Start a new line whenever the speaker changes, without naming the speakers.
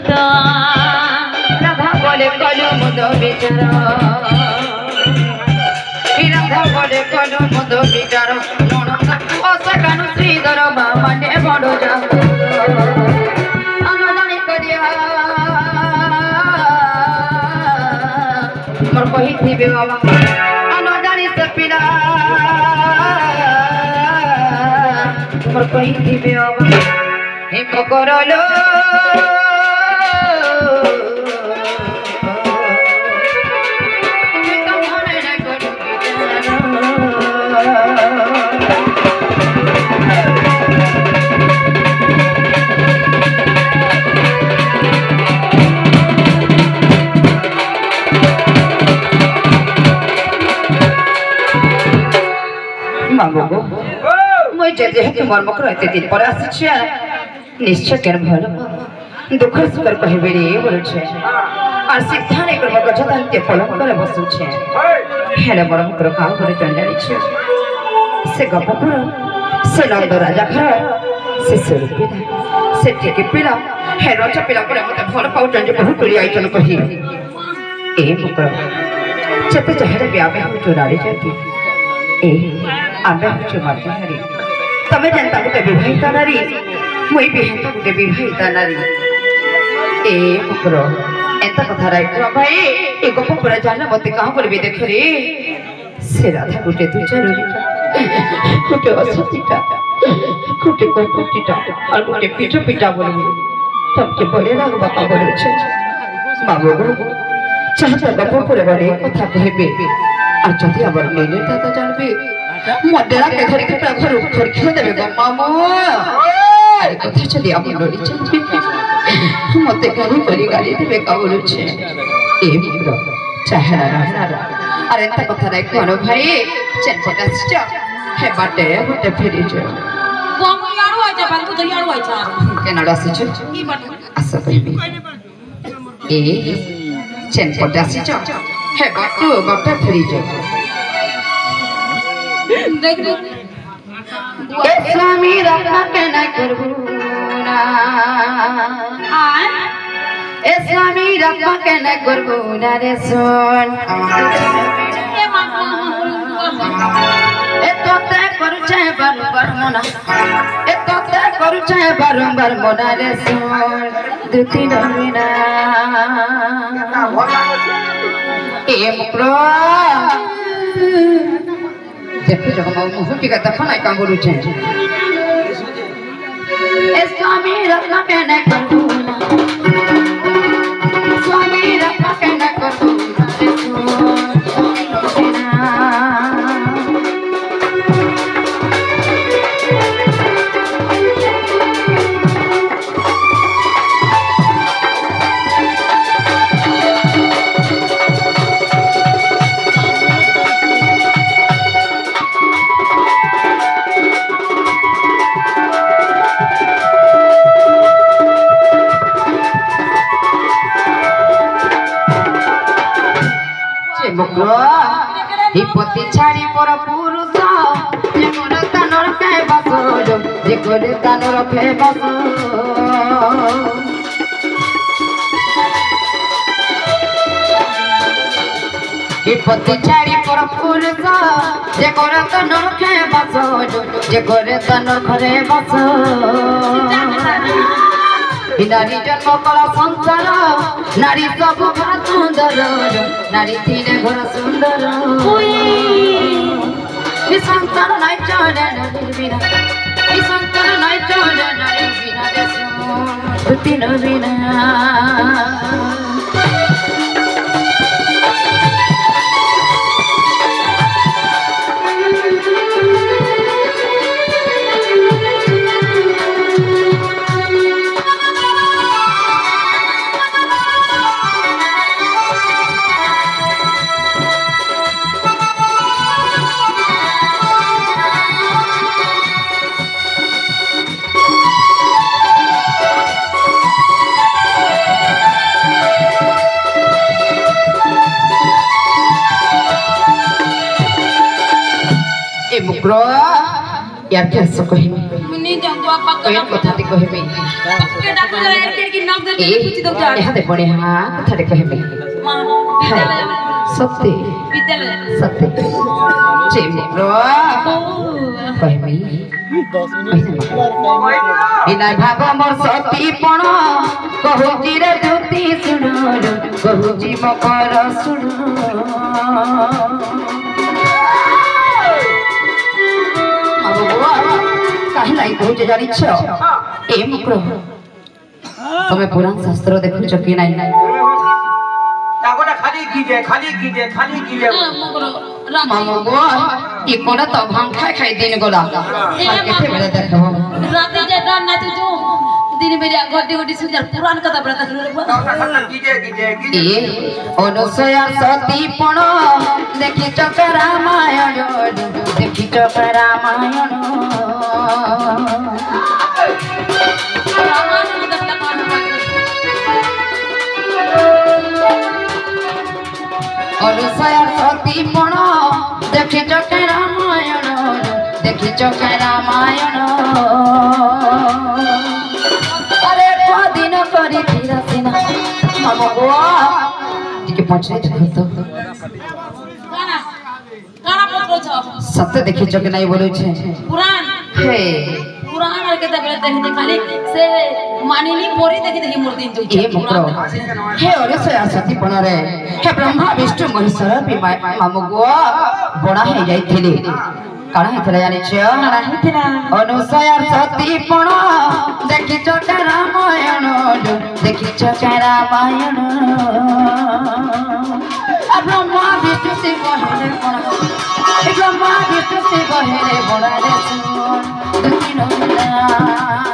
तो राधा बोले कलु मुद विचार राधा बोले कलु मुद विचार मन असाकानु श्रीधर माने बड़ जा अनुदानी करिया मोर कही थिबे बाबा अनुदानी से पिला मोर कही थिबे बाबा हे करलो मुझे मर्म करते दिन पर आसी निश्चय केन भल दुख सुख कहबे रे बोलछे और सिद्धाने कर मगज दांते पलंग करे बसुछे हेले बरम कर का करे जंडाली छे से गप पर से नंद राजा घर से सुरपिला से टिके पिला हे रोचा पिला पर मते भल पाउ जंजे बहुत तोरी आइटन कही ए मुकर चते चहरे ब्यावे हो चोराड़ी जाती ए आबे हो मारती हरी तमे जनता को विवाहिता नारी मुई बिहाता को विवाहिता नारी ए मुकरो एंता कथा राइट भाई ए गप पूरा जान मते कहां करबे देख रे से राधा गुटे तू जरूरी गुटे असतीटा गुटे कोटीटा और गुटे पीठो पीटा बोलबो तब के बोले राग बापा बोले छे बाबू चाहता गप पूरा बने कथा कहबे और जदी अबर मेने दादा जानबे मडेरा के धरि के घर घर खेल देबे मामू अरे कथा चली हम लोरी चलबे मते गाली करी गाली देबे का बोलु छे ए मित्र चाहना रहना अरे एता कथा रे कोन भाई चेंचटा स्टा हे बाटे होते फेरी जो
बम यारो आइजा बालू तो यारो आइजा
केनाडा से छ
ई बाटे
आसा कहबे ए चेंचटा स्टा हे बाटे फेरी जो
देख देख
ए स्वामी रखा के न करबू ना
आन
ए स्वामी रखा के न करबू ना रे सोन
ए मान
ए तोते करू चाहे बारंबार मना ए तोते करू चाहे बारंबार मना रे सोन दुती नवीना ए मुकरो देखो जब हम मुहूर्त का दफन आई काम बोलू छे ए स्वामी रखा के न करू ना स्वामी रखा के न करू हिपति छाड़ी पर पुरुष जे मोर कानर के बसो जे करे कानर के बसो हिपति छाड़ी पर पुरुष जे करे कानर के बसो जे करे कानर घरे बसो नारी जन्म कला संसार नारी सब घर सुंदर नारी थीने घर सुंदर संसार नाई चले नारी बिना संसार नाई चले नारी बिना तीन बिना मुकरो यार क्या सो कहीं
मुन्नी जान
कोई कथाटी कहबे
के डाकू ले के नाम दे पूछ दो जा
यहाँ दे पड़े हाँ कथाटी कहबे
मां विद्यालय
सत्य
विद्यालय
सत्य चिम्रो कहबे बिना भाग मोर सती पण कहूची रे ज्योति सुन कहूची मकर सुन कहीं नहीं कहूचे जानी छ ए मकर तुम्हें पुराण शास्त्र देखु छ कि नहीं
तागोटा खाली कीजिए
मामो ये कोना तो भांग खाई दिन गोला केते बेले देखबो
रात जे रात नाचू जो दिन मेरे गोडी सुंदर पुराण कथा बता
कीजिए
ए अनुसया सती पण देखि चक रामायण देखि चक रामायण अनुसया सती पण देखि चक रामायण देखि चक रामायण अरे दिन करी धीरा सिना मामो टिके पछरे देखो तो
गाना गाना पत्रो छ
सत्य देखि चक नहीं बोलू छे
पुराण
हे
पुराण और के बेले देखि खाली से मानिनी पोरी देखि मूर्ति जो
ए मकरो हे अरे से सती पण रे हे ब्रह्मा विष्णु महेश्वर भी मामो बड़ा है जाइथिले काना हेतले जानि छ
गाना हितरा
अनुसया सती पण देखि चक रामायण देखि चक रामायण ब्रह्मा विष्णु से कहले पण ब्रह्मा विष्णु से कहले बड़ा रे सुन दुखी न